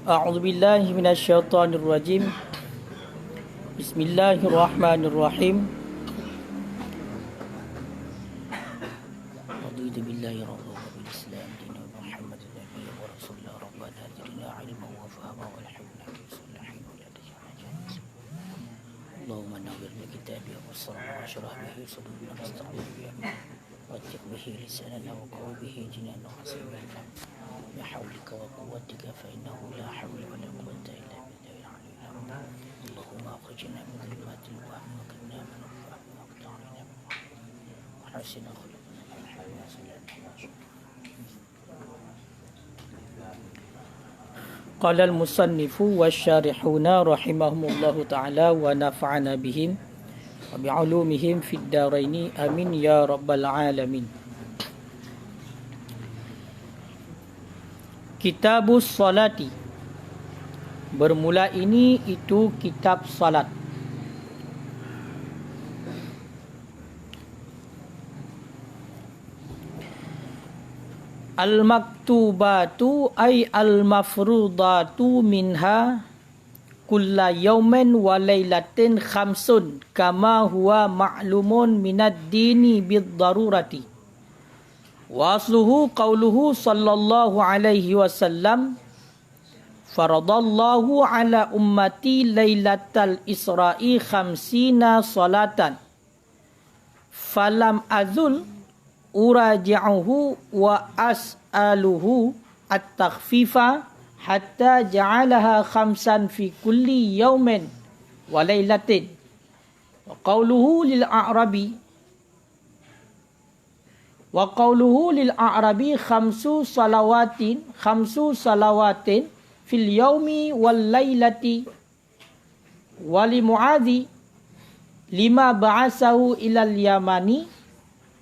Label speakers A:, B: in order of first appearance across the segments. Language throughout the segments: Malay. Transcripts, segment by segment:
A: A'udzu billahi minasyaitonir rajim. Bismillahirrahmanirrahim. Raditu billahi rabban wa bil islam dinan wa Muhammadin nabiyyan wa rasulan rabbana zidna ilman wa fahma walhamna bismillahi wa la taj'al Allahumma nawwir bi kitabi wa sarrah wa shrah bihi sadrina nasta'in bihi wa tib bihi lisanana wa qaw bihi jinana wa hasibana bi hawlika wa quwwatika fa innahu la hawla wa la quwwata illa billahi al-'aliyyil 'azim. Allahumma akhrijna min dhulumatil wahmi wa qina min al-fahmi wa qina min wa hasin akhlaqna bil halal wa sallallahu. Qala al-musannifu wasyarihuna rahimahumullahu ta'ala wa nafa'ana bihim wa bi'ulumihim fid daraini amin ya rabbal alamin. Kitabus salati. Bermula ini itu kitab salat. Al-maktubatu ay al-mafrudatu minha kulla yawmin wa laylatin khamsun kama huwa ma'lumun minad dini bid-darurati. Wa asluhu qawluhu sallallahu alaihi wasallam faradallahu ala ummati laylatal isra'i khamsina salatan falam azul uraji'uhu wa as'aluhu at-takhfifa hatta ja'alaha khamsan fi kulli yawmin wa laylatin. Wa qawluhu lil a'rabi khamsu salawatin fil yawmi wal laylati wa li Mu'adzi lima ba'asahu ilal yamani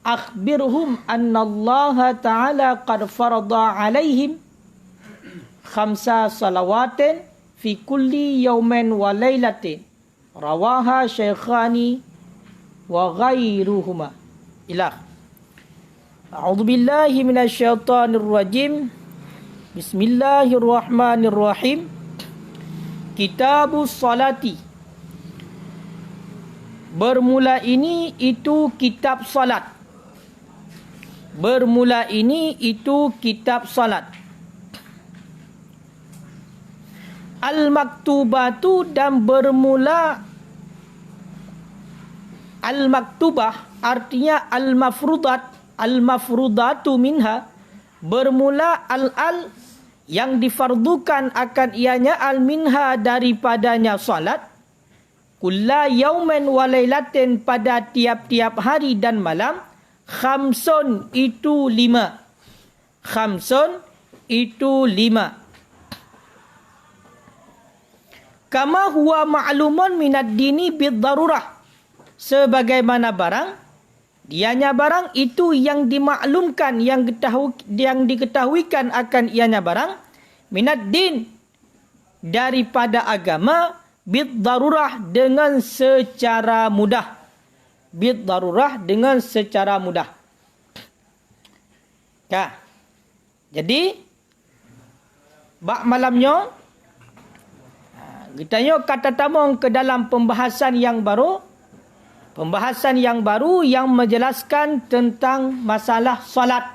A: akhbirhum anna Allah ta'ala qad farada alaihim khamsa salawatin fi kulli yawmin wa laylatin rawaha syaikhani wa ghairuhuma. Ilah. A'udzu billahi minasyaitonir rajim. Bismillahirrahmanirrahim. Kitabus salati. Bermula ini itu kitab salat. Bermula ini itu kitab salat. Al-maktubatu dan bermula al-maktubah artinya al-mafrudatu minha, bermula al yang difardukan akan ianya al-minha daripadanya salat kulla yaumin wa lailatin pada tiap-tiap hari dan malam khamsun itu 5. Khamsun itu 5. Kama huwa ma'lumun minad dini bid-darurah. Sebagaimana barang dianya barang itu yang dimaklumkan, yang diketahuikan akan ianya barang minad din daripada agama bid-darurah dengan secara mudah. Bid-darurah dengan secara mudah. Ya. Jadi bak malamnya kita kata tamu ke dalam pembahasan yang baru. Pembahasan yang baru yang menjelaskan tentang masalah salat.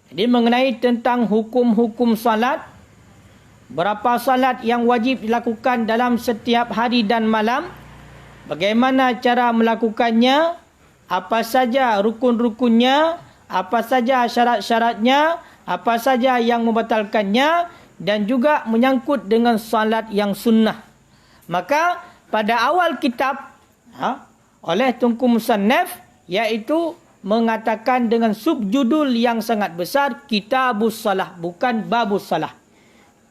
A: Jadi mengenai tentang hukum-hukum salat. Berapa salat yang wajib dilakukan dalam setiap hari dan malam. Bagaimana cara melakukannya. Apa saja rukun-rukunnya. Apa saja syarat-syaratnya. Apa saja yang membatalkannya. Dan juga menyangkut dengan salat yang sunnah. Maka pada awal kitab oleh Tunku Musannaf iaitu mengatakan dengan subjudul yang sangat besar Kitabus Salah, bukan Babus Salah.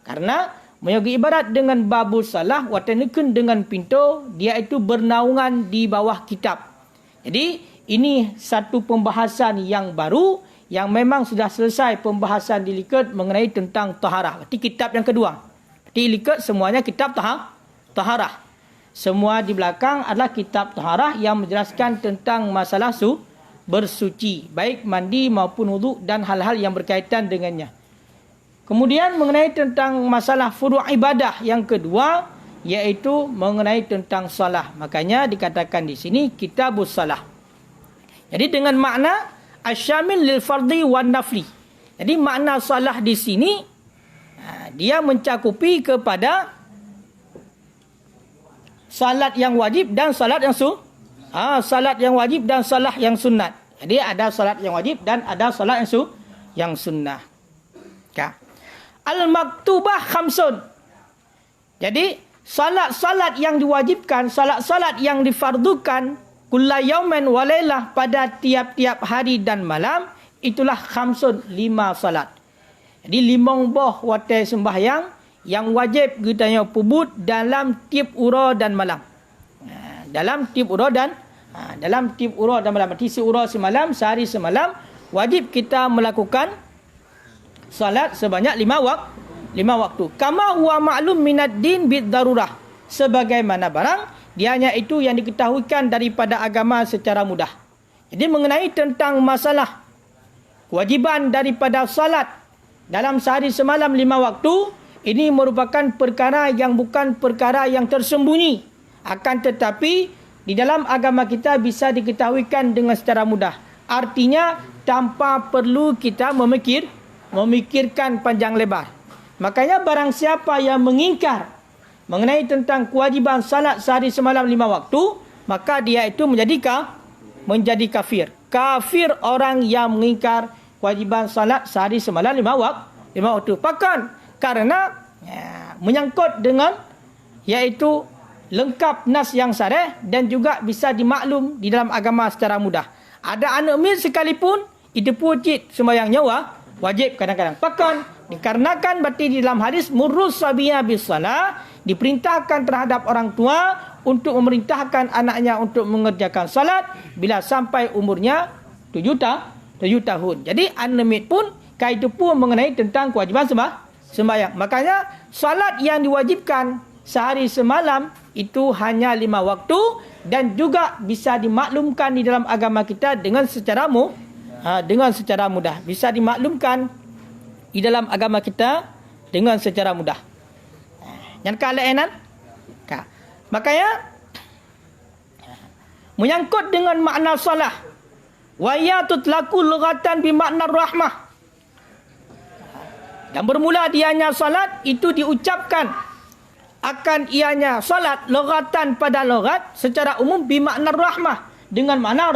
A: Karena menjadi ibarat dengan Babus Salah watanikun dengan pintu dia itu bernaungan di bawah kitab. Jadi ini satu pembahasan yang baru yang memang sudah selesai pembahasan di Likud mengenai tentang taharah. Berarti kitab yang kedua. Di Likud semuanya kitab taharah. Semua di belakang adalah kitab taharah yang menjelaskan tentang masalah bersuci. Baik mandi maupun wuduk dan hal-hal yang berkaitan dengannya. Kemudian mengenai tentang masalah furu' ibadah yang kedua, iaitu mengenai tentang salah. Makanya dikatakan di sini kitabus salah. Jadi dengan makna asyamil lil fardhi wan nafli. Jadi makna salah di sini dia mencakupi kepada salat yang wajib dan salat yang salat yang wajib dan salat yang sunat. Jadi ada salat yang wajib dan ada salat yang sunnah. Al-maktubah khamsun. Jadi salat-salat yang diwajibkan, salat-salat yang difardukan kulla yaumin wa lailah pada tiap-tiap hari dan malam, itulah khamsun, 5 salat. Jadi 5 boh watai sembahyang yang wajib kita pubut dalam tiap ura dan malam. Dalam tiap ura dan malam. Berarti seura semalam, sehari semalam wajib kita melakukan salat sebanyak 5 waktu. Kama huwa ma'lum minad din bid darurah. Sebagaimana barang dianya itu yang diketahuikan daripada agama secara mudah. Jadi mengenai tentang masalah kewajiban daripada salat dalam sehari semalam 5 waktu, ini merupakan perkara yang bukan perkara yang tersembunyi. Akan tetapi di dalam agama kita bisa diketahuikan dengan secara mudah. Artinya tanpa perlu kita memikirkan panjang lebar. Makanya barang siapa yang mengingkar mengenai tentang kewajiban salat sehari semalam 5 waktu, maka dia itu menjadi kafir. Kafir orang yang mengingkar kewajiban salat sehari semalam 5 waktu. Bahkan karena menyangkut dengan iaitu lengkap nas yang sarih dan juga bisa dimaklum di dalam agama secara mudah. Ada anak mir sekalipun itu pun sembahyangnya wajib kadang-kadang. Bahkan dikarenakan berarti di dalam hadis murrus sabiya bis salah, diperintahkan terhadap orang tua untuk memerintahkan anaknya untuk mengerjakan salat bila sampai umurnya 7 tahun. Jadi anak pun kaitu pun mengenai tentang kewajiban sembahyang. Makanya salat yang diwajibkan sehari semalam itu hanya 5 waktu dan juga bisa dimaklumkan di dalam agama kita dengan secara mudah. Bisa dimaklumkan di dalam agama kita dengan secara mudah. Yang kelainan, makanya menyangkut dengan makna salah, wa ya tutlaku lughatan bi makna rahmah. Dan bermula dianya salat itu diucapkan akan ianya salat lughatan pada lughat secara umum bi makna rahmah, dengan makna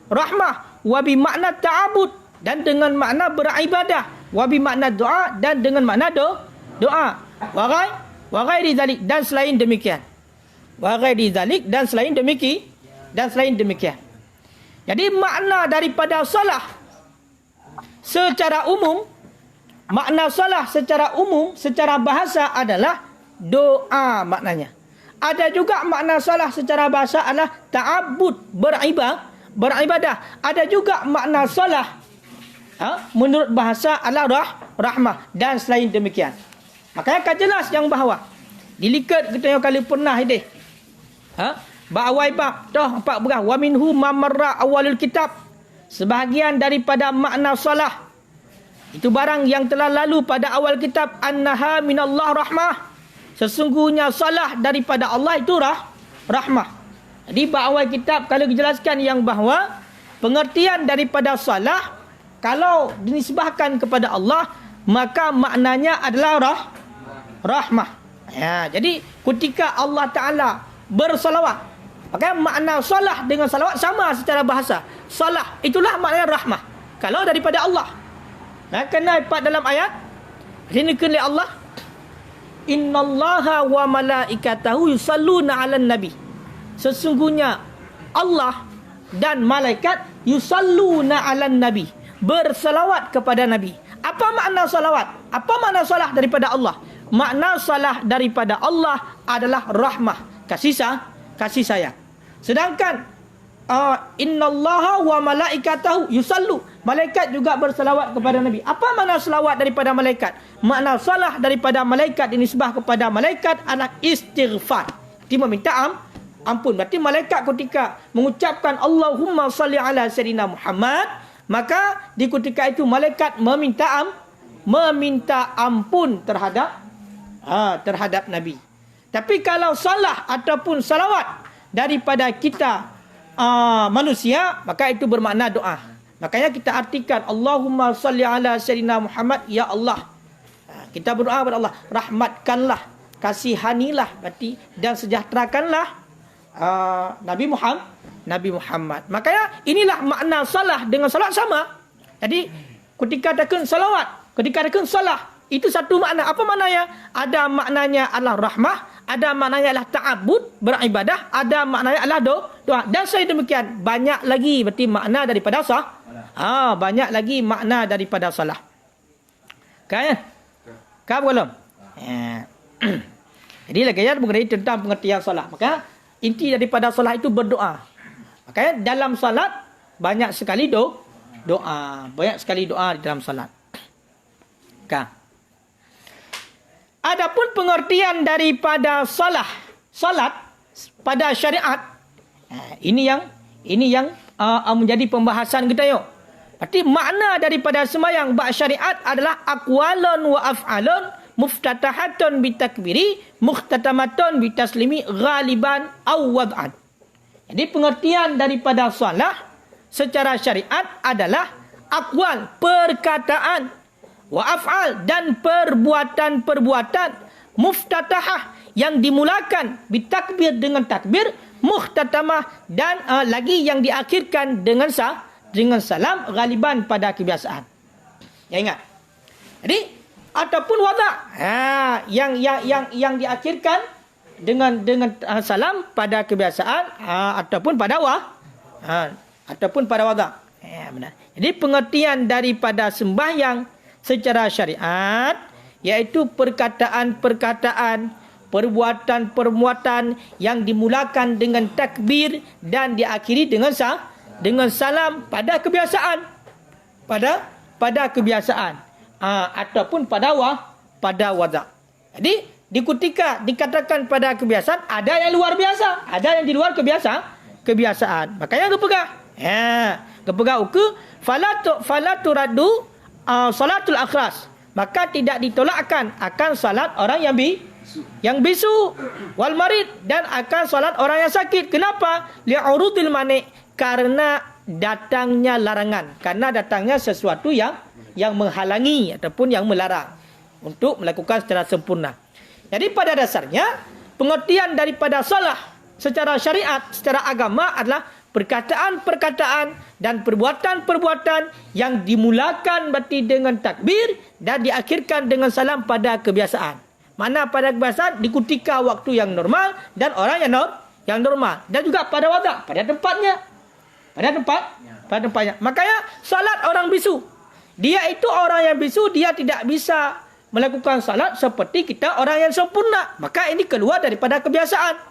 A: rahmah, wa bi makna ta'abud, dan dengan makna beribadah, wa bi makna doa, dan dengan makna doa. Wa ghairi dzalik, dan selain demikian. Wa ghairi dzalik, dan selain demikian. Jadi makna daripada salah secara umum, makna salah secara umum secara bahasa adalah doa maknanya. Ada juga makna salah secara bahasa adalah ta'abbud, beribadah. Ada juga makna salah menurut bahasa adalah rahmah, dan selain demikian. Makanya kan jelas yang bahawa dilikat kita yang kali pernah ini. Ba'awai bab toh 4 berah wa minhu mamarra awalul kitab. Sebahagian daripada makna salah itu barang yang telah lalu pada awal kitab, annaha minallah rahmah. Sesungguhnya salah daripada Allah itu rahmah. Jadi ba'awai kitab kalau dijelaskan yang bahawa pengertian daripada salah kalau dinisbahkan kepada Allah maka maknanya adalah rahmah. Jadi ketika Allah Ta'ala bersalawat, maka makna salah dengan salawat sama secara bahasa. Salah itulah maknanya rahmah kalau daripada Allah. Kena dapat dalam ayat dinukil oleh Allah, innallaha wa malaikatahu yusalluna 'alan nabi. Sesungguhnya Allah dan malaikat yusalluna 'alan nabi, bersalawat kepada nabi. Apa makna salawat? Apa makna salah daripada Allah? Makna salah daripada Allah adalah rahmah, kasih sayang. Sedangkan innallaha wa malaikatahu yusallu, malaikat juga bersalawat kepada Nabi. Apa makna salawat daripada malaikat? Makna salah daripada malaikat dinisbah kepada malaikat adalah istighfar, dia meminta ampun. Berarti malaikat ketika mengucapkan Allahumma salli ala sayyidina Muhammad, maka di ketika itu malaikat meminta meminta ampun terhadap Nabi. Tapi kalau salah ataupun salawat daripada kita manusia, maka itu bermakna doa. Makanya kita artikan Allahumma salli ala sayyidina Muhammad, ya Allah. Kita berdoa kepada Allah, rahmatkanlah, kasihanilah berarti dan sejahterakanlah Nabi Muhammad. Makanya inilah makna salah dengan salat sama. Jadi ketika takun salawat, ketika takun salah, itu satu makna. Apa maknanya? Ada maknanya adalah rahmah, ada maknanya adalah ta'abbud, beribadah, ada maknanya adalah doa. Dan saya demikian, banyak lagi berarti makna daripada banyak lagi makna daripada salah. Kan? Kan belum? Jadi lagi ayat mengenai tentang pengertian salat. Maka inti daripada salat itu berdoa. Makanya dalam salat banyak sekali doa. Banyak sekali doa di dalam salat. Kan? Adapun pengertian daripada salat pada syariat, ini yang menjadi pembahasan kita yuk. Berarti makna daripada sembahyang bab syariat adalah aqwalun wa af'alun muftatahatun bitakbiri mukhtatamatun bitaslimi ghaliban aw wad'an. Jadi pengertian daripada salat secara syariat adalah aqwal, perkataan, wa af'al, dan perbuatan-perbuatan, muftatahah, yang dimulakan bitakbir, dengan takbir, mukhtatamah, dan lagi yang diakhirkan dengan salam, ghaliban, pada kebiasaan. Ya, ingat. Jadi ataupun wada, yang diakhirkan dengan salam pada kebiasaan, ataupun pada wada. Ya, benar. Jadi pengertian daripada sembahyang secara syariat iaitu perkataan-perkataan, perbuatan-perbuatan yang dimulakan dengan takbir dan diakhiri dengan salam pada kebiasaan, pada kebiasaan, ataupun pada wada. Jadi ketika dikatakan pada kebiasaan, ada yang luar biasa, ada yang di luar kebiasaan. Makanya kepegang. Kepegang uku falatu raddu salatul akhras, maka tidak ditolakkan akan salat orang yang bisu wal marid, dan akan salat orang yang sakit. Kenapa? Li'urudil mani, karena datangnya larangan, karena datangnya sesuatu yang menghalangi ataupun yang melarang untuk melakukan secara sempurna. Jadi pada dasarnya pengertian daripada salat secara syariat, secara agama adalah perkataan-perkataan dan perbuatan-perbuatan yang dimulakan berarti dengan takbir dan diakhirkan dengan salam pada kebiasaan. Mana pada kebiasaan? Di ketika waktu yang normal dan orang yang normal. Dan juga pada wada, pada tempatnya. Pada tempatnya. Makanya salat orang bisu, dia itu orang yang bisu, dia tidak bisa melakukan salat seperti kita orang yang sempurna. Maka ini keluar daripada kebiasaan.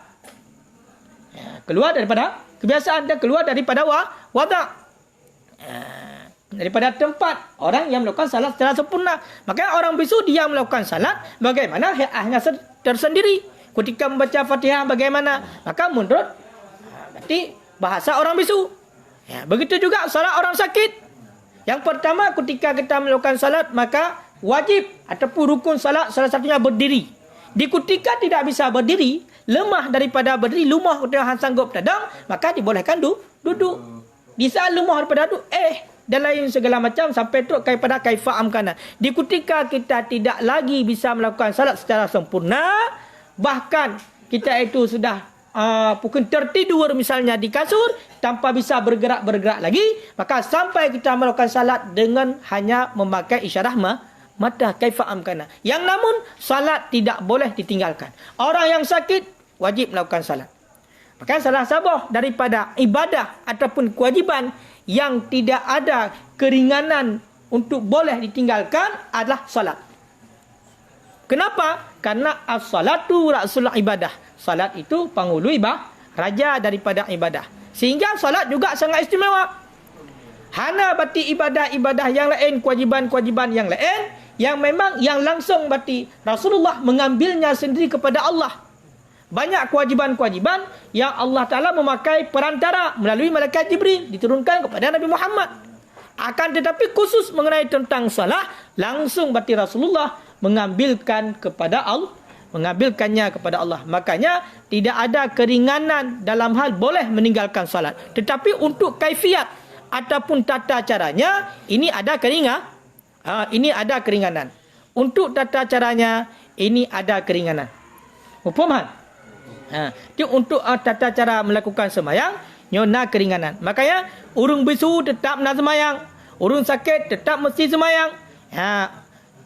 A: Keluar daripada kebiasaan dan keluar daripada wada, daripada tempat orang yang melakukan salat secara sempurna. Makanya orang bisu dia melakukan salat bagaimana hanya tersendiri. Ketika membaca Fatihah bagaimana, maka menurut berarti bahasa orang bisu. Begitu juga salat orang sakit. Yang pertama, ketika kita melakukan salat, maka wajib ataupun rukun salat salah satunya berdiri. Di ketika tidak bisa berdiri, lemah daripada berdiri, lumah ketika sanggup tadang, maka dibolehkan duduk. Di saat lemah daripada duduk, dan lain segala macam sampai tu kepada kaifa amkana. Di ketika kita tidak lagi bisa melakukan salat secara sempurna, bahkan kita itu sudah mungkin tertidur misalnya di kasur tanpa bisa bergerak lagi, maka sampai kita melakukan salat dengan hanya memakai isyarat mata kaifa amkana. Yang namun salat tidak boleh ditinggalkan. Orang yang sakit wajib melakukan salat. Maka salah satu daripada ibadah ataupun kewajiban yang tidak ada keringanan untuk boleh ditinggalkan adalah salat. Kenapa? Karena as-salatu rasul ibadah. Salat itu penghulu raja daripada ibadah. Sehingga salat juga sangat istimewa. Hana berarti ibadah-ibadah yang lain, kewajiban-kewajiban yang lain, yang memang yang langsung berarti Rasulullah mengambilnya sendiri kepada Allah. Banyak kewajiban-kewajiban yang Allah Ta'ala memakai perantara melalui malaikat Jibril diturunkan kepada Nabi Muhammad. Akan tetapi khusus mengenai tentang salah, langsung berarti Rasulullah mengambilkannya kepada Allah. Makanya tidak ada keringanan dalam hal boleh meninggalkan salat. Tetapi untuk kaifiat ataupun tata caranya, ini ada keringanan. Untuk tata caranya, ini ada keringanan. Faham? Untuk tata cara melakukan sembahyang, nyona keringanan. Makanya urung bisu tetap nak sembahyang, urung sakit tetap mesti sembahyang.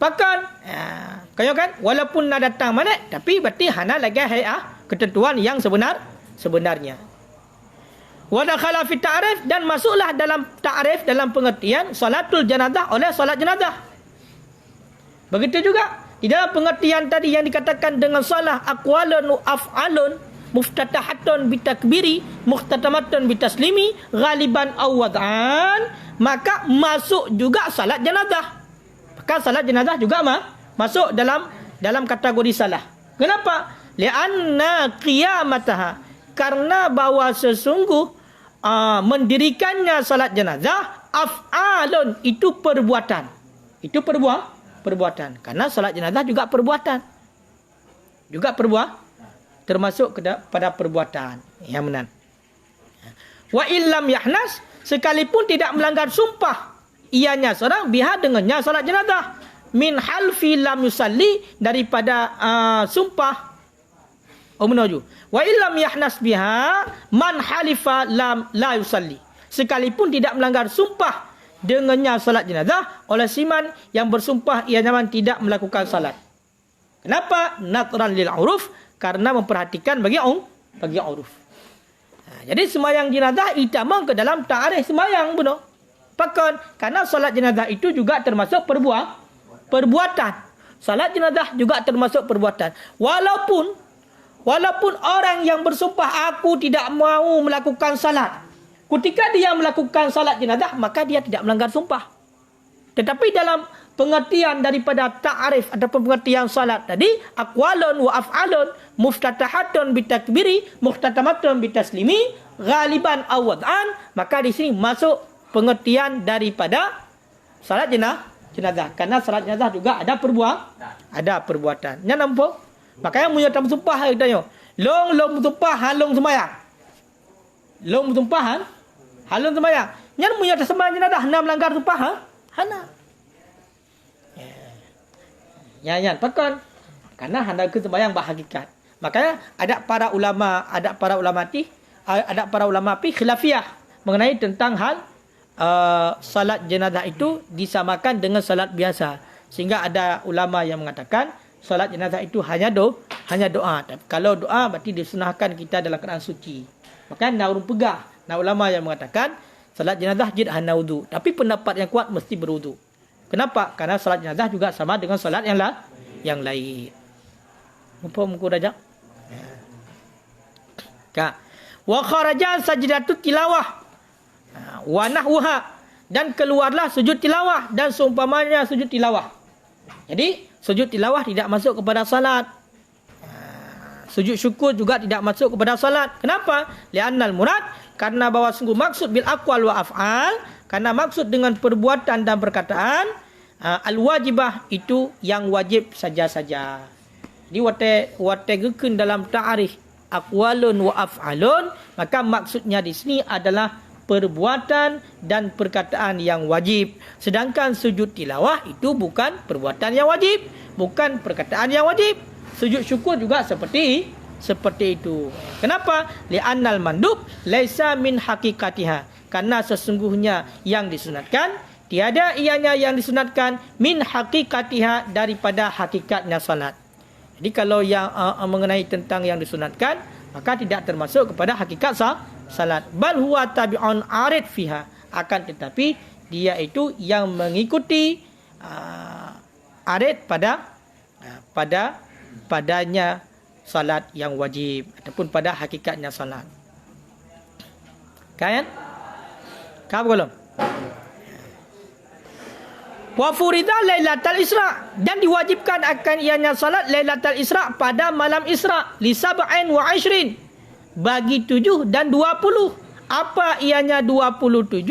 A: Bahkan kaya kan, walaupun nak datang mana, tapi berarti hana lagi ketentuan yang sebenarnya. Wa dakhala fi ta'rif, dan masuklah dalam ta'rif, dalam pengertian salatul janazah oleh salat jenazah. Begitu juga di dalam pengertian tadi yang dikatakan dengan salah aqwalun wa af'alun muftatahatun bitakbiri muhtatamatun bitaslimi ghaliban aw wad'an, maka masuk juga salat jenazah. Maka salat jenazah juga masuk dalam kategori salah. Kenapa? Li'anna qiyamataha, karena bahawa sesungguh mendirikannya salat jenazah af'alun, itu perbuatan. Itu perbuatan. Karena salat jenazah juga perbuatan. Termasuk pada perbuatan. Yang benar. Wa illam yahnas, sekalipun tidak melanggar sumpah ianya seorang biha dengannya salat jenazah, min halfi lam yusalli, daripada sumpah menuju. Wa illam yahnas biha man halifa la yusalli, sekalipun tidak melanggar sumpah dengannya salat jenazah oleh siman yang bersumpah ia nyaman tidak melakukan salat. Kenapa? Natran lil uruf, karena memperhatikan bagi uruf. Jadi sembahyang jenazah itamang ke dalam ta'arif sembahyang benar. Bahkan karena salat jenazah itu juga termasuk perbuatan. Salat jenazah juga termasuk perbuatan. Walaupun orang yang bersumpah aku tidak mau melakukan salat, ketika dia melakukan salat jenazah, maka dia tidak melanggar sumpah. Tetapi dalam pengertian daripada ta'arif ataupun pengertian salat tadi, aqwalun wa af'alun muftatahatun bitakbiri muhtatamatun bitaslimi ghaliban aw wad'an, maka di sini masuk pengertian daripada salat jenazah. Karena salat jenazah juga ada perbuatan. Nya nampak? Makanya munyo tam sumpah kita yo. Long sumpah halong sembahyang. Long sumpah halong sembahyang. Nya munyo ta sembahyang jenazah hana melanggar sumpah hana. Ya, pakan. Karena hana ke sembahyang berhakikat. Makanya ada para ulama khilafiyah mengenai tentang hal salat jenazah itu disamakan dengan salat biasa. Sehingga ada ulama yang mengatakan salat jenazah itu hanya doa. Kalau doa berarti disunahkan kita dalam keadaan suci. Makanya nak pegah. Nah ulama yang mengatakan salat jenazah jid hana wudu. Tapi pendapat yang kuat mesti berwudu. Kenapa? Karena salat jenazah juga sama dengan salat yang lain. Apa muka rajak? Wa kharaja sajdatut tilawah wa nahwaha, dan keluarlah sujud tilawah dan seumpamanya sujud tilawah. Jadi sujud tilawah tidak masuk kepada salat. Sujud syukur juga tidak masuk kepada salat. Kenapa? Li'annal murad, karena bahawa sungguh maksud bil aqwal wa af'al, karena maksud dengan perbuatan dan perkataan al-wajibah itu yang wajib saja-saja. Jadi wate gekun dalam ta'arif aqwalun wa af'alun, maka maksudnya di sini adalah perbuatan dan perkataan yang wajib. Sedangkan sujud tilawah itu bukan perbuatan yang wajib, bukan perkataan yang wajib. Sujud syukur juga seperti itu. Kenapa? Li'annal mandub laisa min haqiqatiha, karena sesungguhnya yang disunatkan tiada ianya yang disunatkan min haqiqatiha, daripada hakikatnya salat. Jadi kalau yang mengenai tentang yang disunatkan, maka tidak termasuk kepada hakikat salat. Bal huwa tabi'un arid fiha, akan tetapi dia itu yang mengikuti arid padanya salat yang wajib ataupun pada hakikatnya salat. Kan? Kau belum? Wa furida lailatul isra, dan diwajibkan akan ianya salat lailatul isra pada malam isra li 27 bagi 7 dan 20. Apa ianya 27?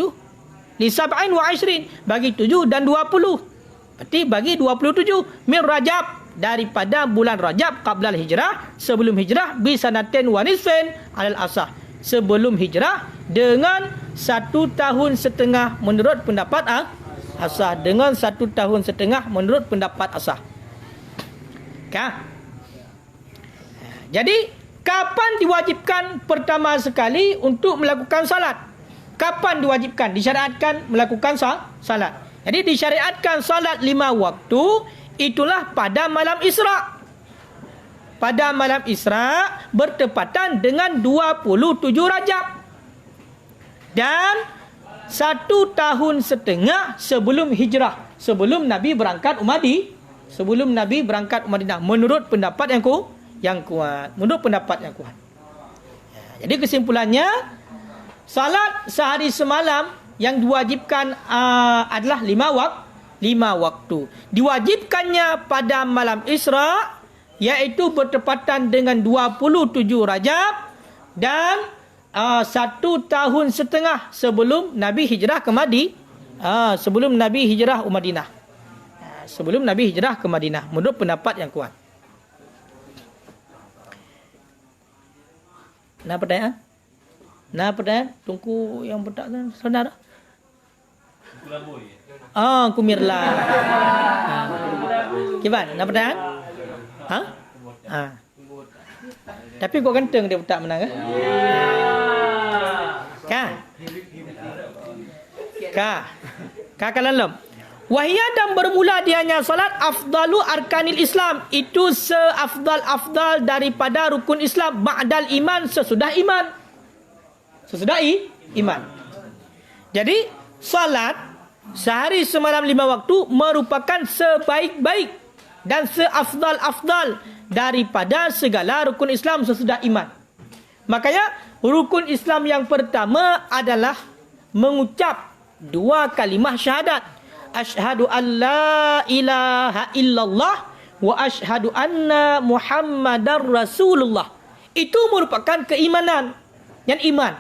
A: li sab'in wa 20 bagi 7 dan 20. Berarti bagi 27 min Rajab daripada bulan Rajab qabla hijrah sebelum hijrah bi sanatin wa nisfin alal asah sebelum hijrah dengan 1 tahun setengah menurut pendapat asah dengan 1 tahun setengah menurut pendapat asah. Kan? Jadi kapan diwajibkan pertama sekali untuk melakukan salat? Kapan diwajibkan? Disyariatkan melakukan salat. Jadi disyariatkan salat 5 waktu itulah pada malam Isra. Pada malam Isra bertepatan dengan 27 Rajab. Dan 1 tahun setengah sebelum hijrah. Sebelum Nabi berangkat Madinah. Menurut pendapat yang kuat. Menurut pendapat yang kuat. Jadi kesimpulannya, salat sehari semalam yang diwajibkan adalah 5 waktu. Diwajibkannya pada malam Isra, iaitu bertepatan dengan 27 Rajab dan 1 tahun setengah sebelum Nabi hijrah ke Madinah. Sebelum Nabi hijrah ke Madinah. Sebelum Nabi hijrah ke Madinah. Menurut pendapat yang kuat. Nak pertanyaan? Tunggu yang bertanya saudara. Kumirla. Kiban, nak pertanyaan? Tapi kau ganteng dia tak menang kan? Ka kalalom. Wahia dan bermula dianya salat afdalu arkanil Islam. Itu seafdal daripada rukun Islam ba'dal iman sesudah iman. Iman. Jadi salat sehari semalam 5 waktu merupakan sebaik-baik dan seafdal daripada segala rukun Islam sesudah iman. Makanya rukun Islam yang pertama adalah mengucap 2 kalimah syahadat. Asyhadu an la ilaha illallah wa asyhadu anna Muhammadar Rasulullah. Itu merupakan keimanan. Yang iman.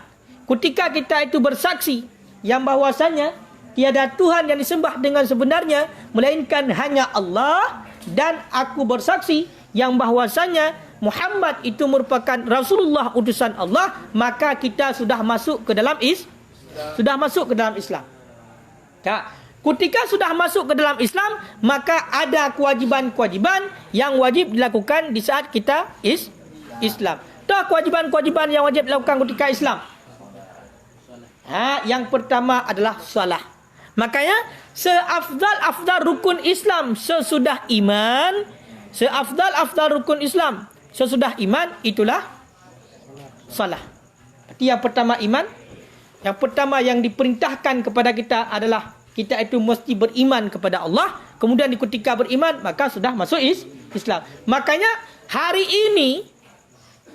A: Ketika kita itu bersaksi yang bahwasanya tiada Tuhan yang disembah dengan sebenarnya melainkan hanya Allah, dan aku bersaksi yang bahwasanya Muhammad itu merupakan Rasulullah utusan Allah, maka kita sudah masuk ke dalam Islam. Ketika sudah masuk ke dalam Islam, maka ada kewajiban-kewajiban yang wajib dilakukan di saat kita Islam. Tahu kewajiban-kewajiban yang wajib dilakukan ketika Islam? Yang pertama adalah salat. Makanya seafdal rukun Islam sesudah iman, rukun Islam sesudah iman itulah salat. Yang pertama iman, yang pertama yang diperintahkan kepada kita adalah kita itu mesti beriman kepada Allah. Kemudian ketika beriman maka sudah masuk Islam. Makanya hari ini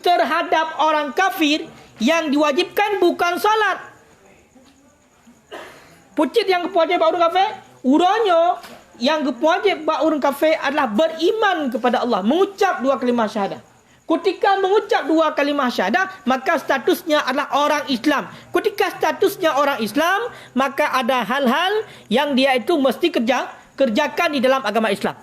A: terhadap orang kafir yang diwajibkan bukan salat. Pucit yang wajib bak urang kafir, urangnya yang wajib bak urang kafir adalah beriman kepada Allah, mengucap 2 kalimah syahadah. Ketika mengucap 2 kalimah syahadah, maka statusnya adalah orang Islam. Ketika statusnya orang Islam, maka ada hal-hal yang dia itu mesti kerjakan di dalam agama Islam.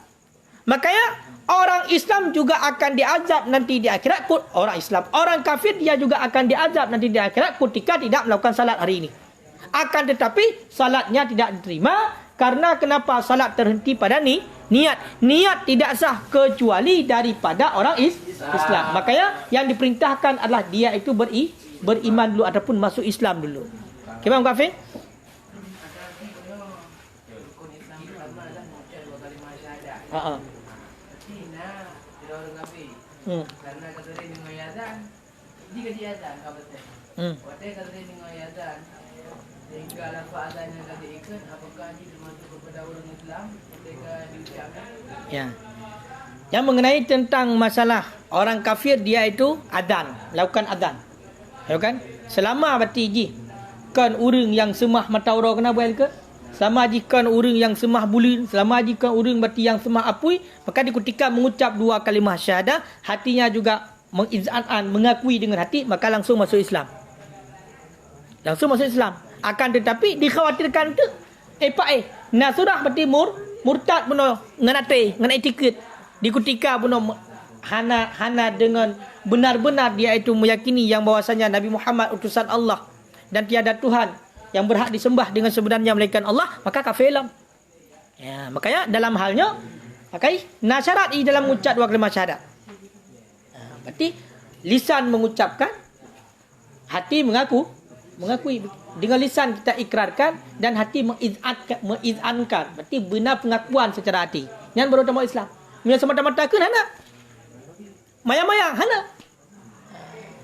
A: Makanya orang Islam juga akan diazab nanti di akhirat. Orang Islam, orang kafir dia juga akan diazab nanti di akhirat ketika tidak melakukan salat hari ini. Akan tetapi salatnya tidak diterima. Karena kenapa? Salat terhenti pada niat. Niat tidak sah kecuali daripada orang Islam. Makanya yang diperintahkan adalah dia itu beriman dulu ataupun masuk Islam dulu. Okay, Bang Kafir?
B: Karena kata dia dengan yazan, jika dia yazan apa betul? Waktu kata dia dengan yazan, sehingga lafaz azan yang tadi ikut, apakah dia termasuk kepada orang Islam ketika diucapkan?
A: Ya. Yang mengenai tentang masalah orang kafir dia itu adzan, lakukan adzan. Ya kan? Selama berarti ji kan orang yang semah mataura kena buat ke? Selama jika orang yang semah bulin, selama jika orang berarti yang semah apui, maka ketika mengucap 2 kalimah syahadah, hatinya juga mengizan, mengakui dengan hati, maka langsung masuk Islam. Langsung masuk Islam. Akan tetapi dikhawatirkan tu nasurah berarti murtad puno nganate ngan etiket di ketika puno hana dengan benar-benar dia itu meyakini yang bahwasanya Nabi Muhammad utusan Allah dan tiada Tuhan yang berhak disembah dengan sebenarnya melainkan Allah, maka kafirlah. Ya, makanya dalam halnya pakai nasyarat di dalam mengucap dua kalimah syahadat. Berarti lisan mengucapkan, hati mengakui. Dengan lisan kita ikrarkan dan hati mengizankan. Berarti benar pengakuan secara hati. Yang baru tamu Islam. Yang semata-mata ke hana. Mayang-mayang hana.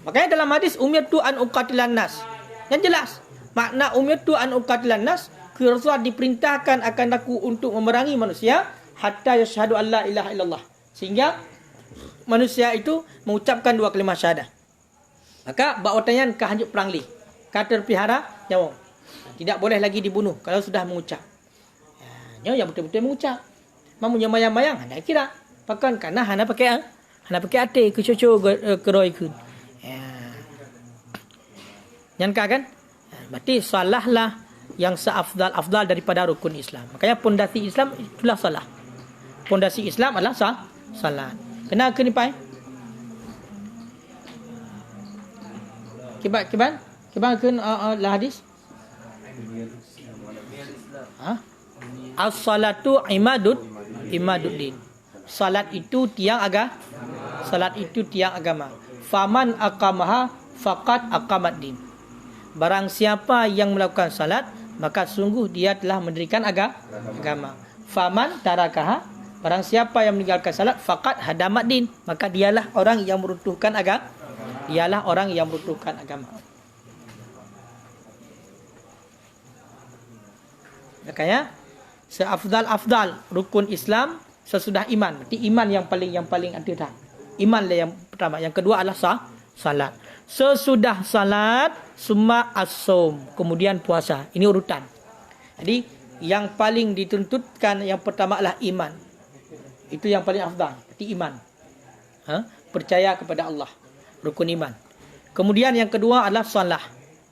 A: Makanya dalam hadis umirtu an uqatilan nas. Yang jelas. Makna umirtu an uqatilan nas, Rasulullah diperintahkan akan aku untuk memerangi manusia hatta yashhadu an la ilaha illallah. Sehingga manusia itu mengucapkan dua kalimah syahadah. Maka bawatannya kehanjuk perang li. Kata terpihara nyawa. Tidak boleh lagi dibunuh kalau sudah mengucap. Nyawa yang betul-betul mengucap. Mamunya mayang-mayang anda kira. Pakan karena hana pakai hati ke cucu keroi kun. Yang kan? Berarti salahlah yang seafdal daripada rukun Islam. Makanya pondasi Islam itulah salah. Pondasi Islam adalah salat. Kena ke ni pai? Kiban ke lah hadis? As-salatu imaduddin. Salat itu tiang agama. Faman aqamaha faqad aqamaddin. Barang siapa yang melakukan salat, maka sungguh dia telah mendirikan agama. Faman tarakaha, barang siapa yang meninggalkan salat, faqad hadamaddin, maka dialah orang yang meruntuhkan agama. Makanya seafdal rukun Islam sesudah iman. Berarti iman yang paling antara. Iman yang pertama, yang kedua adalah salat. Sesudah salat summa as-saum, kemudian puasa. Ini urutan. Jadi yang paling dituntutkan yang pertama adalah iman. Itu yang paling afdal, berarti iman. Percaya kepada Allah, rukun iman. Kemudian yang kedua adalah salah.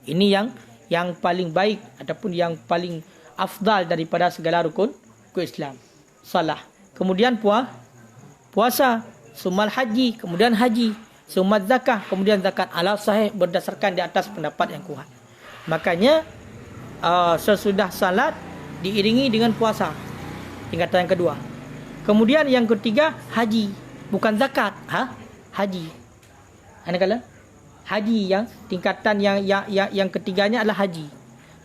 A: Ini yang paling baik ataupun yang paling afdal daripada segala rukun Islam. Salah. Kemudian puasa, summal haji, kemudian haji, summal zakah, kemudian zakat. Ala sahih berdasarkan di atas pendapat yang kuat. Makanya sesudah salat diiringi dengan puasa. Tingkatan yang kedua. Kemudian yang ketiga haji, bukan zakat, haji. Anda kata haji yang tingkatan yang ketiganya adalah haji.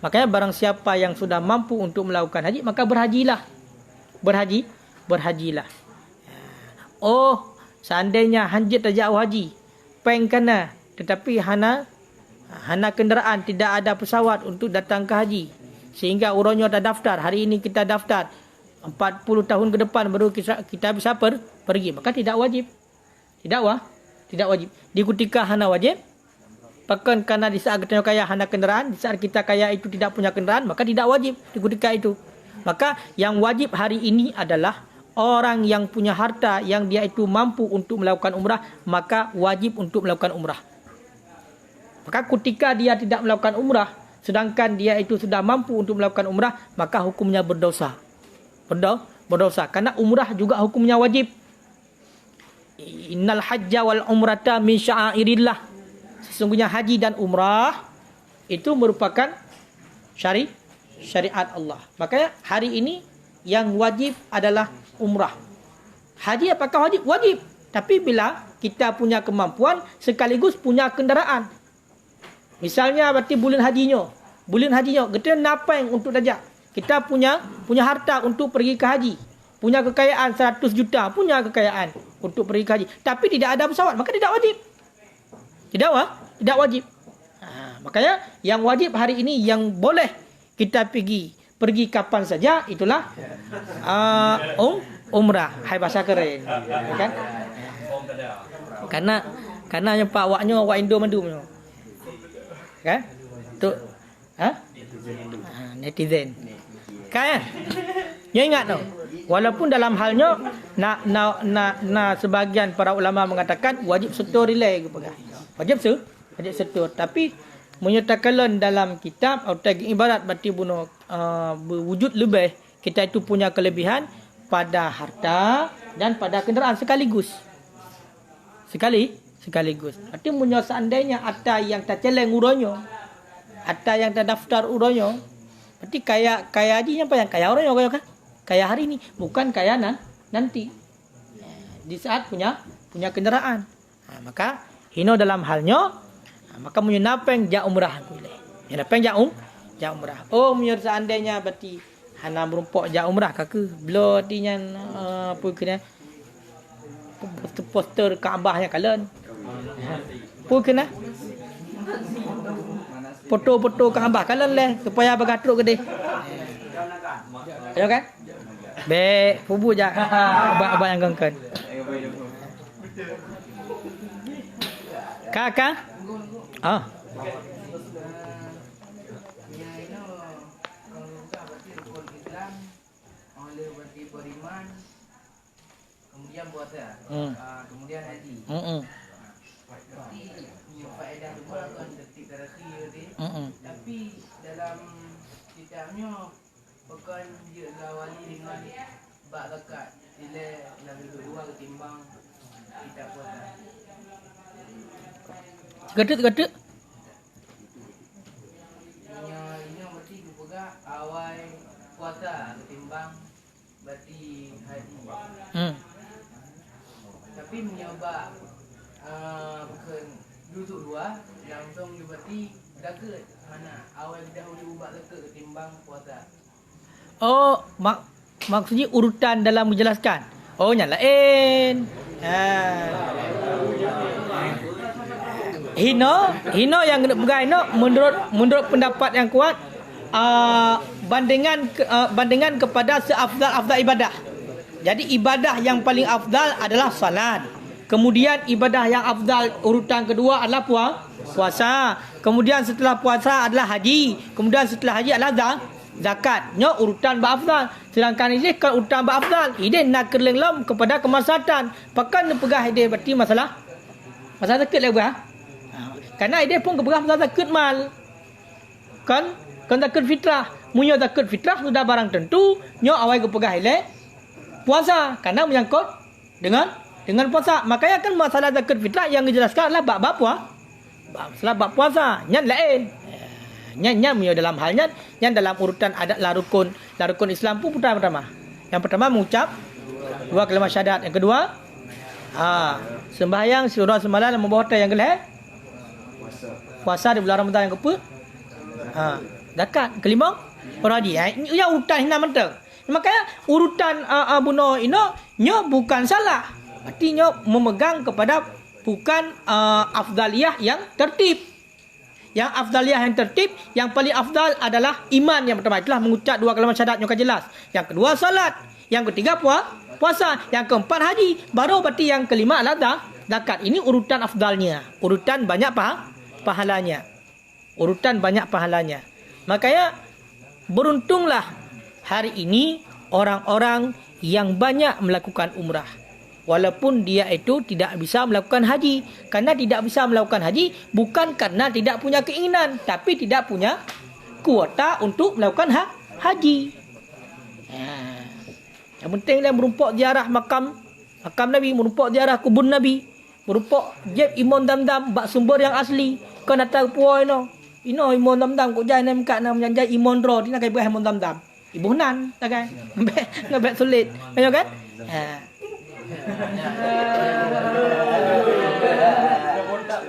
A: Makanya barang siapa yang sudah mampu untuk melakukan haji, maka berhajilah. Berhajilah. Oh, seandainya hanjit jauh haji, peng kana, tetapi hana kenderaan, tidak ada pesawat untuk datang ke haji. Sehingga urangnya dah daftar. Hari ini kita daftar. 40 tahun ke depan baru kita bisa pergi. Maka tidak wajib. Tidak wajib. Di ketika hana wajib, bahkan karena di saat kita kaya hana kenderaan, di saat kita kaya itu tidak punya kenderaan, maka tidak wajib di ketika itu. Maka yang wajib hari ini adalah orang yang punya harta, yang dia itu mampu untuk melakukan umrah, maka wajib untuk melakukan umrah. Maka ketika dia tidak melakukan umrah, sedangkan dia itu sudah mampu untuk melakukan umrah, maka hukumnya berdosa. Berdosa. Karena umrah juga hukumnya wajib. Innal hajja wal umrata min sya'airillah. Sesungguhnya haji dan umrah itu merupakan syariat Allah. Makanya hari ini yang wajib adalah umrah. Haji apakah wajib? Wajib. Tapi bila kita punya kemampuan sekaligus punya kenderaan. Misalnya berarti bulan hajinya, kita napang untuk dajak. Kita punya harta untuk pergi ke haji. Punya kekayaan 100 juta, punya kekayaan untuk pergi ke haji. Tapi tidak ada pesawat, maka tidak wajib. Tidak wajib. Makanya yang wajib hari ini yang boleh kita pergi kapan saja itulah umrah. Hai bahasa keren, kan? Karena yang pak waknya wak Indo mandu, kan? Tu, netizen. Kan? Ya ingat tu. Walaupun dalam halnya sebagian para ulama mengatakan wajib setor relay. Wajib setor. Tapi menyatakan dalam kitab atau ibarat berarti bunuh berwujud lebih, kita itu punya kelebihan pada harta dan pada kenderaan sekaligus. Sekaligus. Berarti punya seandainya ada yang terceleng uronyo, ada yang terdaftar uronyo, berarti kaya haji apa yang kaya uronyo kaya kan? Kaya hari ini, bukan kaya nanti. Di saat punya kenderaan. Maka hino dalam halnya, maka menyunapeng ja umrah boleh. Menyunapeng ja umrah. Oh, menurut seandainya berarti hana merumpok ja umrah ke belo artinya apa kena poster Kaabahnya kalian. Apa kena foto-foto Kaabah kalian leh supaya bagatruk gede. Ya kan? Be, pubu ja. Abang yang gangkan. Kakak? Ah.
B: Kemudian puasa, kemudian haji. Berarti faedah dua kan detik terakhir ni. Tapi dalam kitabnya bukan dia awali dengan bab zakat. Sila lebih kedua ketimbang kitab puasa.
A: Gedek.
B: Ini berarti juga awal puasa ketimbang berarti haji. Tapi menyoba bukan duduk dua langsung berarti zakat mana awal dahulu ubah zakat ketimbang puasa. Oh,
A: maksudnya urutan dalam menjelaskan. Oh, yang lain. Hino yang pegang menurut pendapat yang kuat bandingan kepada seafdal ibadah. Jadi ibadah yang paling afdal adalah salat. Kemudian ibadah yang afdal urutan kedua adalah puasa. Kemudian setelah puasa adalah haji. Kemudian setelah haji adalah zakat. Nya urutan ba'afdal. Sedangkan ini kan urutan ba'afdal. Ini nak kerlenglam kepada kemaslahatan. Pakan pegah ide berarti masalah zakat lah. Karena ide pun keberah masalah zakat mal. Kan zakat fitrah. Munyo zakat fitrah sudah barang tentu. Nya awal kepegah ile puasa karena menyangkut dengan puasa. Makanya kan masalah zakat fitrah yang dijelaskan adalah bab puasa. Yang lain. Yang punya dalam halnya yang dalam urutan adat larukun Islam pun pertama. Yang pertama mengucap dua kalimat syahadat. Yang kedua sembahyang seluruh semalam dan membawa yang kelih puasa di bulan Ramadan. Yang keempat zakat. Kelima orang haji. Ini urutan hina mentang. Makanya urutan buno ino nyo bukan salah. Artinya memegang kepada bukan afdaliyah yang tertib. Yang afdaliyah yang tertib, yang paling afdal adalah iman yang pertama. Itulah mengucap dua kalimat syahadat yang jelas. Yang kedua salat. Yang ketiga puasa. Yang keempat haji. Baru berarti yang kelima adalah zakat. Ini urutan afdalnya. Urutan banyak pahalanya. Makanya beruntunglah hari ini orang-orang yang banyak melakukan umrah. Walaupun dia itu tidak bisa melakukan haji. Karena tidak bisa melakukan haji bukan karena tidak punya keinginan, tapi tidak punya kuota untuk melakukan haji. Yang penting dia merumpok ziarah makam Nabi, merumpok ziarah kubur Nabi, merumpok jeb Imam Damdam bak sumber yang asli. Kau datang puai no Imam Damdam kau jai nam kat nam jai Imam Ro dia nak kai Imam Damdam. Ibu nan tak kan? Ngabek sulit. Ayo kan?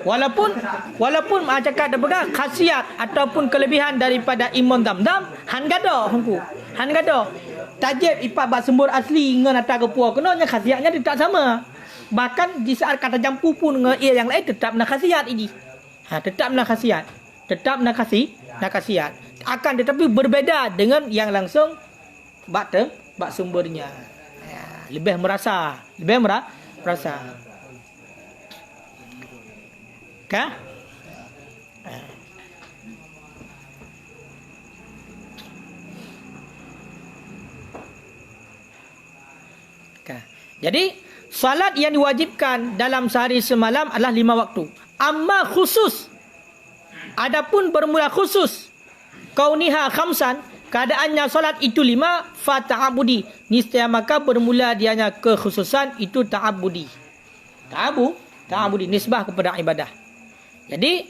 A: Walaupun cakap ada pegang khasiat ataupun kelebihan daripada Imam Damdam, han gado. Tajib ipat bak sembur asli ngan atas kepua kena nya khasiatnya tidak sama. Bahkan di saat kata jampu pun dengan yang lain tetap nak khasiat ini. Tetap nak khasiat. Akan tetapi berbeza dengan yang langsung bak sumbernya. Lebih merasa. Kah? Jadi salat yang diwajibkan dalam sehari semalam adalah 5 waktu. Amma khusus Adapun bermula khusus kauniha khamsan, keadaannya solat itu 5, fa ta'abudi, niscaya maka bermula dianya kekhususan itu ta'abudi. Ta'abudi nisbah kepada ibadah. Jadi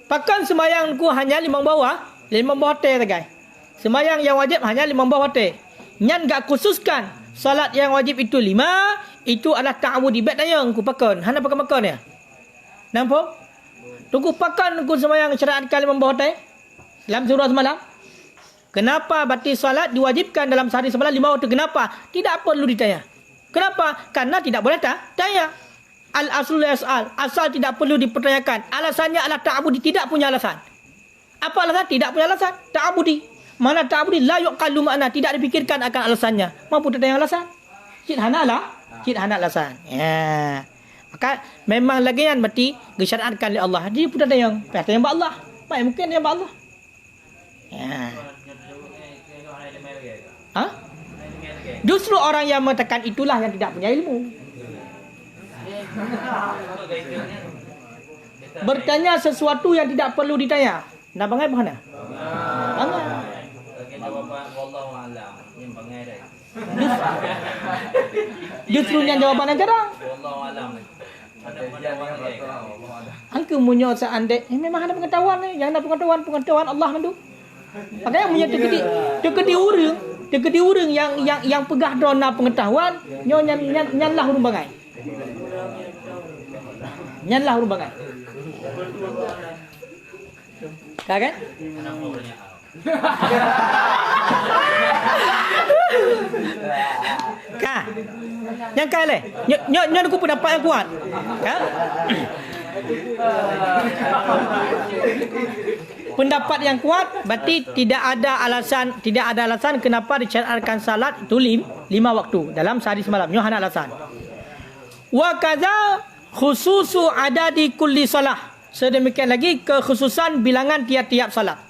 A: pakan sembahyangku hanya 5 bawah hotel guys. Sembahyang yang wajib hanya 5 bawah hotel. Nyan gak khususkan solat yang wajib itu 5, itu adalah ta'abudi. Bet tanya aku pakan, hana pakan ya. Nampak? Tunggu pakan aku sembahyang syariatkan 5 bawah hotel dalam surah semalam. Kenapa berarti salat diwajibkan dalam sehari semalam 5 waktu? Kenapa? Tidak perlu ditanya. Kenapa? Karena tidak boleh tanya. Al-aslu yas'al. Asal tidak perlu dipertanyakan. Alasannya adalah ta'abudi. Tidak punya alasan. Apa alasan? Tidak punya alasan. Ta'abudi. Mana ta'abudi? La yuqallu makna. Tidak dipikirkan akan alasannya. Mampu tak tanya alasan? Cik hana lah. Cik hana alasan. Ya. Maka memang lagi yang berarti disyariatkan oleh Allah. Jadi pun tak tanya. Pihak tanya Allah. Baik mungkin tanya Allah. Ya. Ha? Justru orang yang mengatakan itulah yang tidak punya ilmu. Bertanya sesuatu yang tidak perlu ditanya. Nak bangai mana? Bangai. Justru yang jawapan yang jarang. Angka munyo seandai memang ada pengetahuan ni, yang ada pengetahuan Allah mandu. Makanya punya tekedi urang yang pegah dona pengetahuan nyo nyanlah urang bangai. Nyanlah urang bangai. Kan? Kan? Yang kale. Nyo aku pendapat yang kuat. Kan? Pendapat yang kuat berarti tidak ada alasan kenapa disyariatkan salat itu 5 waktu dalam sehari semalam. Nyo hana alasan. Wa kadza khususu adadi kulli salah. Sedemikian lagi kekhususan bilangan tiap-tiap salat.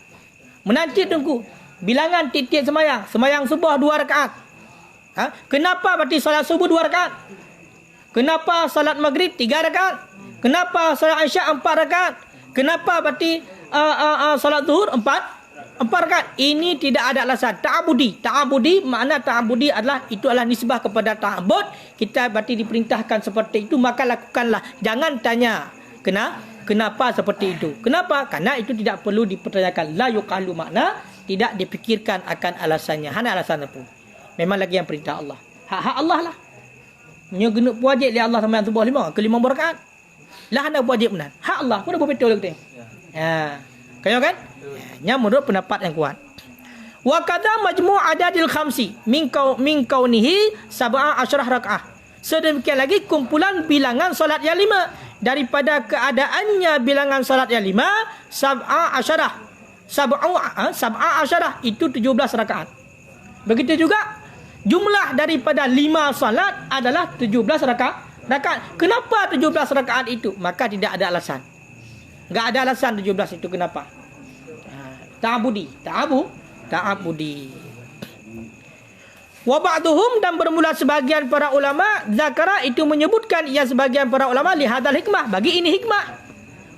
A: Menanti tunggu bilangan tiap-tiap sembahyang subuh 2 rakaat. Kenapa berarti salat subuh 2 rakaat? Kenapa salat maghrib 3 rakaat? Kenapa salat isyak 4 rakaat? Kenapa berarti salat zuhur 4 rakaat? Ini tidak ada alasan. Ta'abudi makna ta'abudi adalah itu adalah nisbah kepada ta'abud. Kita berarti diperintahkan seperti itu, maka lakukanlah. Jangan tanya kenapa seperti itu. Kenapa? Karena itu tidak perlu dipertanyakan. La yuqalu makna tidak dipikirkan akan alasannya. Hana alasan apa? Memang lagi yang perintah Allah. Hak Allah lah. Nya genuk wajib li Allah sama subuh 5 ke 5 rakaat. Lah hana wajib benar. Hak Allah pun apa betul kita. Ya. Kaya kan? Nya menurut pendapat yang kuat. Wa kadza majmu' adadil khamsi min kaunihi 17 rakaah. Sedemikian lagi kumpulan bilangan solat yang 5 daripada keadaannya bilangan solat yang 5 17 itu 17 rakaat. Begitu juga jumlah daripada 5 solat adalah 17 rakaat. Kenapa 17 rakaat itu? Maka tidak ada alasan. Enggak ada alasan 17 itu kenapa? Ta'abudi. Wa ba'duhum dan bermula sebagian para ulama zakara itu menyebutkan sebagian para ulama li hadzal hikmah, bagi ini hikmah.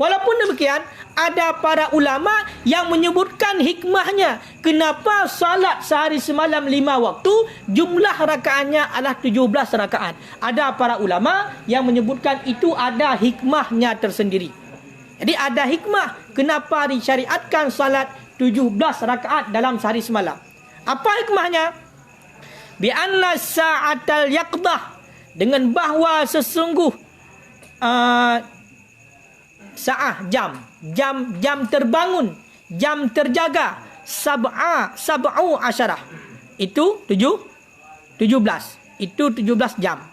A: Walaupun demikian ada para ulama yang menyebutkan hikmahnya kenapa salat sehari semalam 5 waktu jumlah rakaatnya adalah 17 rakaat. Ada para ulama yang menyebutkan itu ada hikmahnya tersendiri. Jadi ada hikmah kenapa disyariatkan salat 17 rakaat dalam sehari semalam. Apa hikmahnya? Bi anna sa'atal yaqdah, dengan bahawa sesungguh jam terbangun, jam terjaga sab'u asyarah itu 17 itu 17 jam.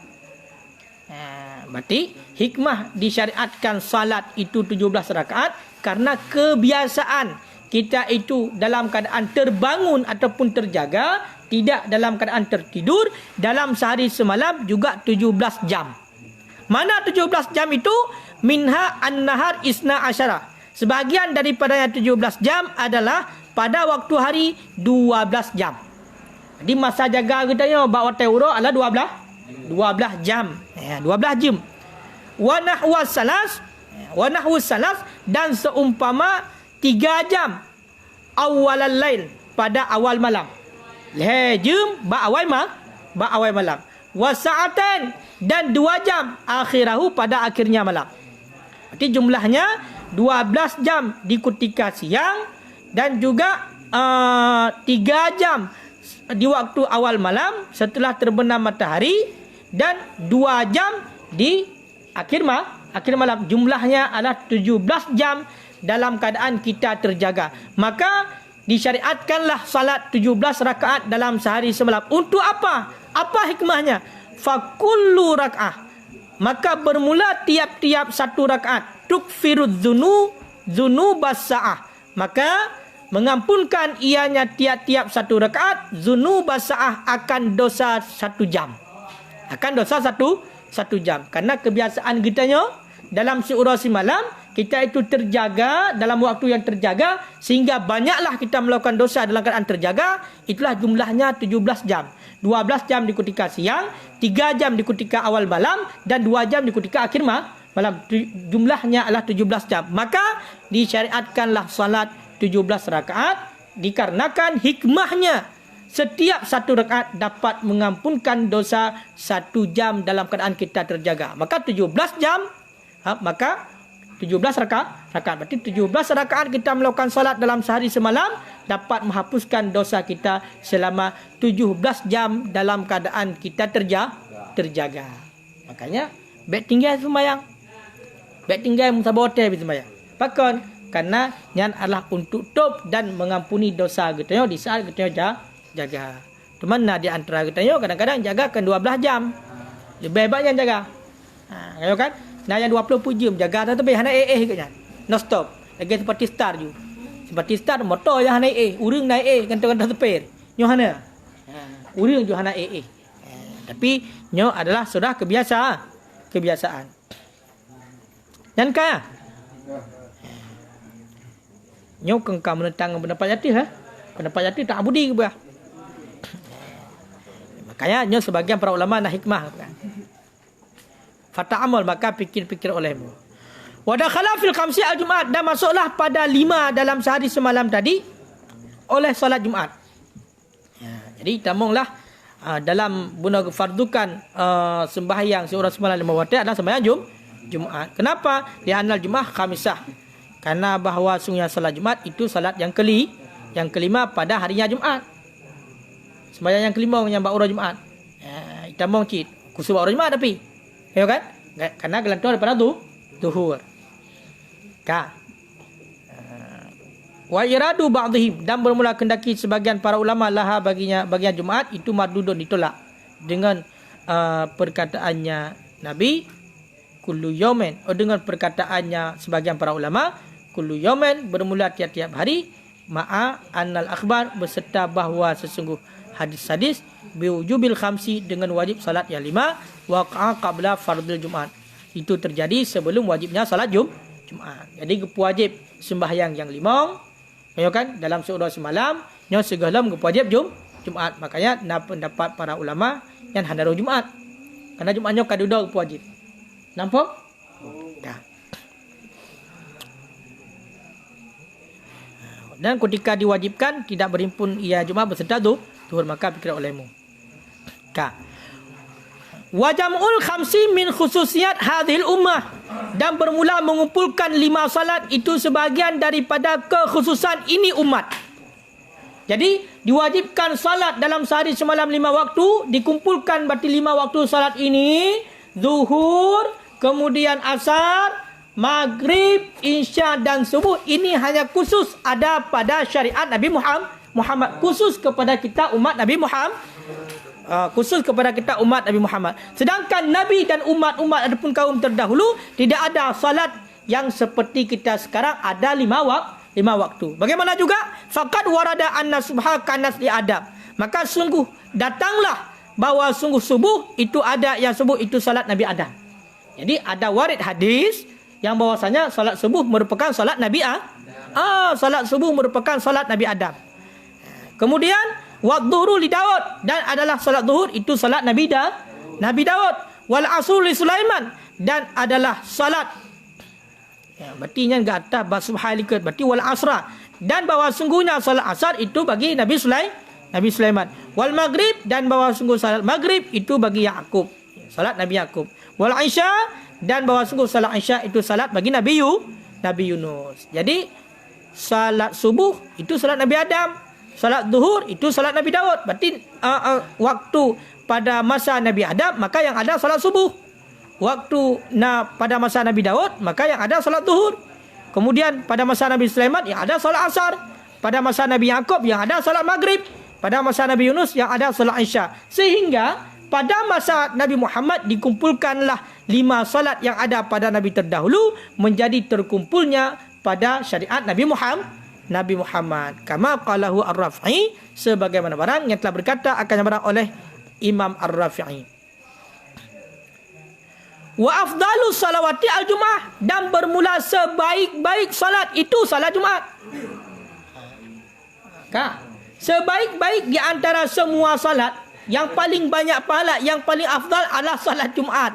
A: Berarti hikmah disyariatkan salat itu 17 rakaat karena kebiasaan kita itu dalam keadaan terbangun ataupun terjaga, tidak dalam keadaan tertidur, dalam sehari semalam juga 17 jam. Mana 17 jam itu? Minha an-nahar isna asyara. Sebahagian daripada 17 jam adalah pada waktu hari 12 jam. Jadi masa jaga kita ni bawa teuro adalah 12 jam. 12 jam. Wa nahwas salas dan seumpama 3 jam awalal lail, pada awal malam. Jam ba awal malam. Wa sa'atan, dan 2 jam akhirahu, pada akhirnya malam. Berarti jumlahnya 12 jam di ketika siang, dan juga 3 jam di waktu awal malam setelah terbenam matahari, dan 2 jam di akhir malam. Jumlahnya adalah 17 jam dalam keadaan kita terjaga. Maka disyariatkanlah salat 17 rakaat dalam sehari semalam. Untuk apa? Apa hikmahnya? Fakullu rak'ah, maka bermula tiap-tiap 1 rakaat, tukfirudz dzunubas sa'ah, maka mengampunkan ianya tiap-tiap 1 rakaat, dzunubas sa'ah, akan dosa 1 jam. Akan dosa 1 jam. Karena kebiasaan kitanya dalam seurasi malam, kita itu terjaga dalam waktu yang terjaga, sehingga banyaklah kita melakukan dosa dalam keadaan terjaga. Itulah jumlahnya 17 jam. 12 jam di ketika siang, 3 jam di ketika awal malam, dan 2 jam di ketika akhir malam. Jumlahnya adalah 17 jam. Maka disyariatkanlah salat 17 rakaat, dikarenakan hikmahnya setiap 1 rakaat dapat mengampunkan dosa 1 jam dalam keadaan kita terjaga. Maka 17 jam, maka 17 rakaat. Berarti 17 rakaat kita melakukan salat dalam sehari semalam dapat menghapuskan dosa kita selama 17 jam dalam keadaan kita terjaga. Makanya baik tinggal sembahyang. Baik tinggal musabah hotel sembahyang. Pakon karena yang adalah untuk top dan mengampuni dosa kita di saat kita jaga. Teman di antara kita kadang-kadang jagakan 12 jam. Lebih baik yang jaga. Kan? Nah yang 20 jam jaga tapi hana katnya. No stop. Lagi seperti star ju. Seperti star motor yang hana urang naik kantong sepir. Nyo hana. Urang ju hana tapi nyo adalah sudah kebiasaan. Dan kaya. Nyo kengkam menentang pendapat jati Pendapat jati tak budi ke bah. Makanya nyo sebagian para ulama nak hikmah kan. Fata'amal, maka pikir-pikir olehmu. Wa dakhala fil khamsi al-Jumat, dan masuklah pada 5 dalam sehari semalam tadi oleh solat Jumaat. Jadi tamunglah dalam guna fardukan sembahyang seorang semalam 5 waktu adalah sembahyang Jumaat. Kenapa? Di anal Jumaat khamisah. Karena bahawa sungguhnya salat Jumaat itu salat yang kelima pada harinya Jumaat. Sembahyang yang kelima yang ba'urah Jumaat. Tamung cit. Khusus ba'urah Jumaat tapi ya kan? Karena gelantung daripada zuhur. Wa iradu ba'dihim, dan bermula kendaki sebagian para ulama laha bagian Jumaat itu mardudun, ditolak dengan perkataannya Nabi kullu yaumin, dengan perkataannya sebagian para ulama kullu yaumin, bermula tiap-tiap hari, ma'a annal akhbar, beserta bahawa sesungguh hadis-hadis biwujubil khamsi, dengan wajib salat yang 5, waqa'a qabla fardil Jumaat, itu terjadi sebelum wajibnya salat Jumaat. Jadi wajib sembahyang yang 5, ya kan, dalam seorang semalam nyo segala wajib Jumaat. Makanya pendapat para ulama yang handaro Jumaat, karena Jumaat nyo kaduda wajib. Nampak? Ya. Dan ketika diwajibkan tidak berhimpun ia Jumaat beserta zuhur, maka pikir olehmu. Wa jam'ul khamsi min khususiyat hadhil ummah, dan bermula mengumpulkan 5 salat itu sebahagian daripada kekhususan ini umat. Jadi diwajibkan salat dalam sehari semalam 5 waktu, dikumpulkan berarti 5 waktu salat ini, zuhur, kemudian asar, maghrib, isya dan subuh. Ini hanya khusus ada pada syariat Nabi Muhammad, khusus kepada kita umat Nabi Muhammad. Sedangkan Nabi dan umat-umat ataupun kaum terdahulu tidak ada salat yang seperti kita sekarang ada 5 waktu. Bagaimana juga faqad warada anna subha kanas li adab, maka sungguh datanglah bahawa sungguh subuh itu ada, yang subuh itu salat Nabi Adam. Jadi ada warid hadis yang bahwasanya salat subuh merupakan salat Nabi salat subuh merupakan salat Nabi Adam. Kemudian wadzuhru li Daud, dan adalah salat zuhur itu salat Nabi Daud. Wal asr li Sulaiman, dan adalah salat Ya, berarti nya enggak atas subhalika, berarti wal asra. Dan bahawa sungguhnya salat asar itu bagi Nabi Sulaiman. Wal maghrib, dan bahawa sungguh salat maghrib itu bagi Yakub. Salat Nabi Yakub. Wal isya, dan bahawa sungguh salat isya itu salat bagi Nabi Yunus. Jadi salat subuh itu salat Nabi Adam. Salat zuhur itu salat Nabi Daud. Berarti waktu pada masa Nabi Adam, maka yang ada salat subuh. Waktu pada masa Nabi Daud, maka yang ada salat zuhur. Kemudian pada masa Nabi Sulaiman yang ada salat asar. Pada masa Nabi Yakub yang ada salat maghrib. Pada masa Nabi Yunus yang ada salat isya. Sehingga pada masa Nabi Muhammad dikumpulkanlah 5 salat yang ada pada Nabi terdahulu menjadi terkumpulnya pada syariat Nabi Muhammad. Kama qalahu Ar-Rafi'i, sebagaimana barang yang telah berkata akan barang oleh Imam Ar-Rafi'i. Wa afdalu salawati al-jum'ah, dan bermula sebaik-baik salat itu salat Jumaat. Sebaik-baik di antara semua salat, yang paling banyak pahala, yang paling afdal adalah salat Jumaat.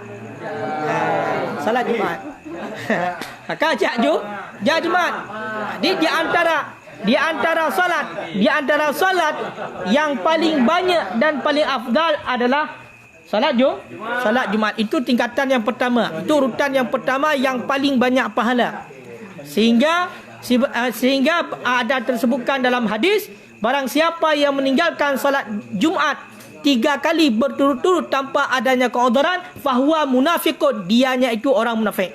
A: Salat Jumaat. Kak Jumaat. Di antara salat yang paling banyak dan paling afdal adalah salat Jumaat. Itu tingkatan yang pertama. Itu urutan yang pertama yang paling banyak pahala. Sehingga ada tersebutkan dalam hadis, barang siapa yang meninggalkan salat Jumaat 3 kali berturut-turut tanpa adanya keudhuran, fahuwa munafiqun, dianya itu orang munafik.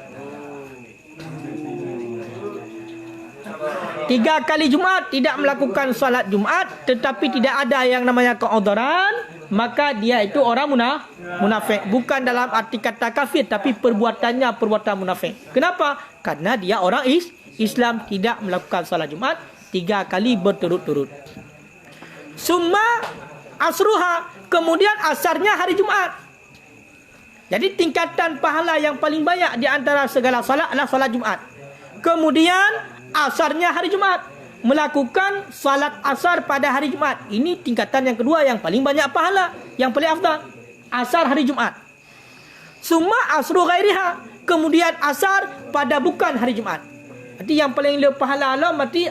A: 3 kali Jumaat tidak melakukan salat Jumaat, tetapi tidak ada yang namanya keudhuran, maka dia itu orang munafik. Bukan dalam arti kata kafir, tapi perbuatannya perbuatan munafik. Kenapa? Karena dia orang Islam, tidak melakukan salat Jumaat 3 kali berturut-turut. Summa asruha, kemudian asarnya hari Jumaat. Jadi tingkatan pahala yang paling banyak di antara segala salat adalah salat Jumaat. Kemudian asarnya hari Jumaat, melakukan salat asar pada hari Jumaat. Ini tingkatan yang kedua yang paling banyak pahala, yang paling afdal. Asar hari Jumaat. Summa asru ghairiha, kemudian asar pada bukan hari Jumaat. Berarti yang paling pahala Allah berarti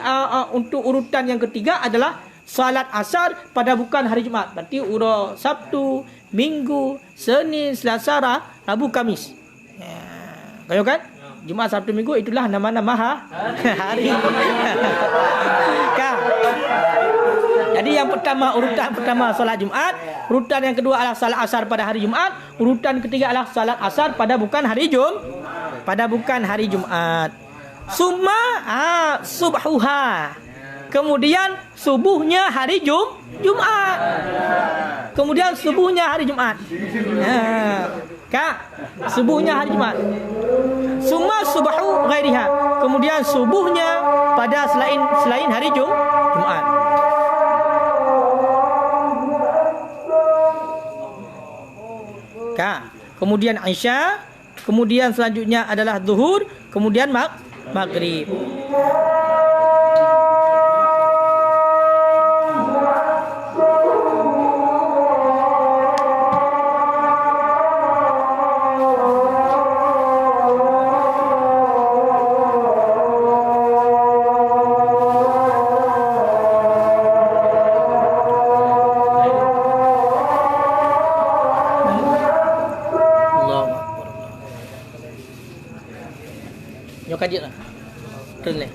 A: untuk urutan yang ketiga adalah salat asar pada bukan hari Jumaat. Berarti urut Sabtu, Minggu, Senin, Selasa, Rabu, Kamis. Kaya kan? Jumaat, Sabtu, Minggu itulah nama-nama hari. Jadi yang pertama, urutan pertama salat Jumaat, urutan yang kedua adalah salat asar pada hari Jumaat, urutan ketiga adalah salat asar pada bukan hari Jumaat. Summa subhuha, kemudian subuhnya hari Jumaat. Kemudian subuhnya hari Jumaat. Subuhnya hari Jumaat. Summa subahu ghairiha, kemudian subuhnya pada selain hari Jumaat. Kemudian Isya, kemudian selanjutnya adalah zuhur, kemudian maghrib. Kajian lah. Terus